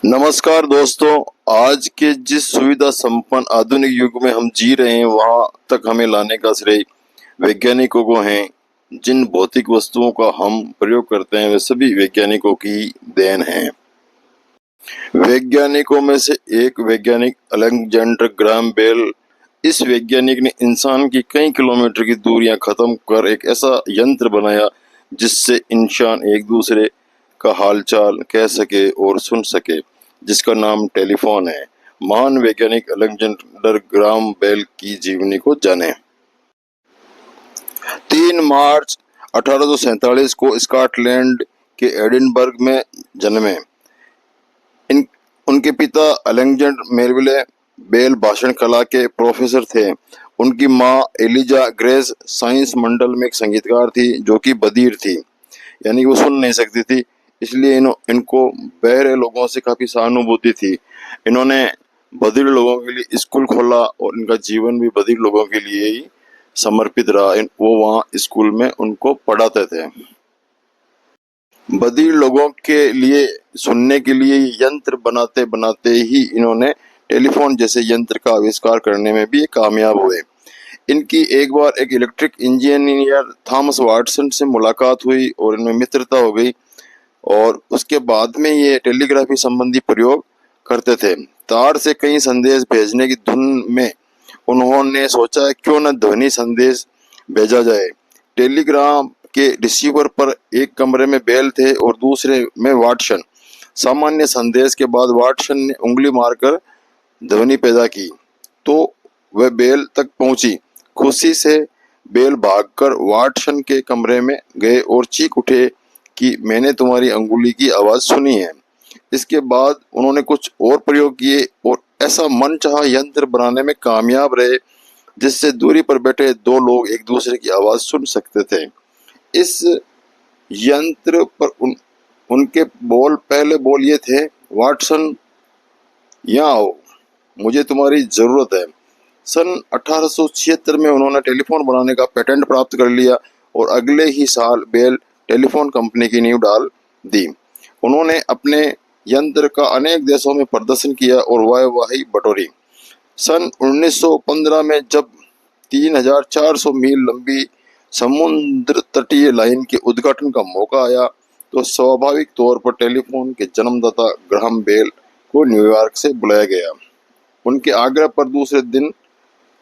नमस्कार दोस्तों। आज के जिस सुविधा संपन्न आधुनिक युग में हम जी रहे हैं वहां तक हमें लाने का श्रेय वैज्ञानिकों को है। जिन भौतिक वस्तुओं का हम प्रयोग करते हैं वे सभी वैज्ञानिकों की देन है। वैज्ञानिकों में से एक वैज्ञानिक अलेक्जेंडर ग्राहम बेल। इस वैज्ञानिक ने इंसान की कई किलोमीटर की दूरियां खत्म कर एक ऐसा यंत्र बनाया जिससे इंसान एक दूसरे का हालचाल कह सके और सुन सके, जिसका नाम टेलीफोन है। महान वैज्ञानिक अलेक्जेंडर ग्राहम बेल की जीवनी को जाने। 3 मार्च 1847 को स्कॉटलैंड के एडिनबर्ग में जन्मे। इन उनके पिता अलेक्जेंडर मेलविले बेल भाषण कला के प्रोफेसर थे। उनकी माँ एलिजा ग्रेस साइंस मंडल में एक संगीतकार थी जो कि बधिर थी, यानी वो सुन नहीं सकती थी। इसलिए इनको बहरे लोगों से काफी सहानुभूति थी। इन्होंने बधिर लोगों के लिए स्कूल खोला और इनका जीवन भी बधिर लोगों के लिए ही समर्पित रहा। वो वहाँ स्कूल में उनको पढ़ाते थे। बधिर लोगों के लिए सुनने के लिए यंत्र बनाते बनाते ही इन्होंने टेलीफोन जैसे यंत्र का आविष्कार करने में भी कामयाब हुए। इनकी एक बार एक इलेक्ट्रिक इंजीनियर थॉमस वाटसन से मुलाकात हुई और इनमें मित्रता हो गई और उसके बाद में ये टेलीग्राफी संबंधी प्रयोग करते थे। तार से कई संदेश भेजने की धुन में उन्होंने सोचा क्यों न ध्वनि संदेश भेजा जाए। टेलीग्राम के रिसीवर पर एक कमरे में बेल थे और दूसरे में वाटसन। सामान्य संदेश के बाद वाटसन ने उंगली मारकर ध्वनि पैदा की तो वह बेल तक पहुंची। खुशी से बेल भागकर वाटसन के कमरे में गए और चीख उठे कि मैंने तुम्हारी अंगुली की आवाज सुनी है। इसके बाद उन्होंने कुछ और प्रयोग किए और ऐसा मनचाहा यंत्र बनाने में कामयाब रहे जिससे दूरी पर बैठे दो लोग एक दूसरे की आवाज सुन सकते थे। इस यंत्र पर उनके पहले बोल ये थे, वाटसन यहाँ आओ, मुझे तुम्हारी जरूरत है। सन 1876 में उन्होंने टेलीफोन बनाने का पेटेंट प्राप्त कर लिया और अगले ही साल बेल टेलीफोन कंपनी की नींव डाल दी। उन्होंने अपने यंत्र का अनेक देशों में प्रदर्शन किया और वाहवाही बटोरी। सन 1915 में जब 3400 मील लंबी समुद्र तटीय लाइन के उद्घाटन का मौका आया तो स्वाभाविक तौर पर टेलीफोन के जन्मदाता ग्राहम बेल को न्यूयॉर्क से बुलाया गया। उनके आग्रह पर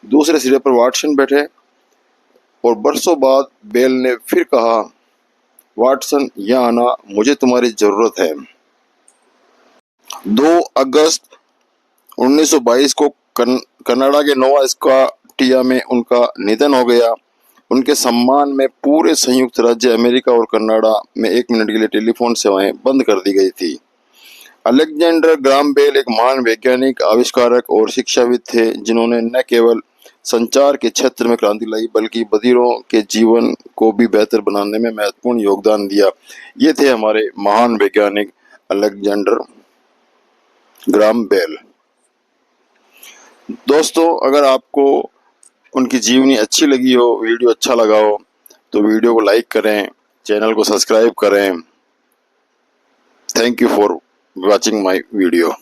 दूसरे सिरे पर वाटसन बैठे और बरसों बाद बेल ने फिर कहा, वाटसन यहाँ आना, मुझे तुम्हारी जरूरत है। 2 अगस्त 1922 को कनाडा के नोवा स्कॉटिया में उनका निधन हो गया। उनके सम्मान में पूरे संयुक्त राज्य अमेरिका और कनाडा में 1 मिनट के लिए टेलीफोन सेवाएं बंद कर दी गई थी। अलेक्जेंडर ग्राहम बेल एक महान वैज्ञानिक, आविष्कारक और शिक्षाविद थे जिन्होंने न केवल संचार के क्षेत्र में क्रांति लाई बल्कि बधिरों के जीवन को भी बेहतर बनाने में महत्वपूर्ण योगदान दिया। ये थे हमारे महान वैज्ञानिक अलेक्जेंडर ग्राहम बेल। दोस्तों, अगर आपको उनकी जीवनी अच्छी लगी हो, वीडियो अच्छा लगा हो तो वीडियो को लाइक करें, चैनल को सब्सक्राइब करें। Thank you for watching my video.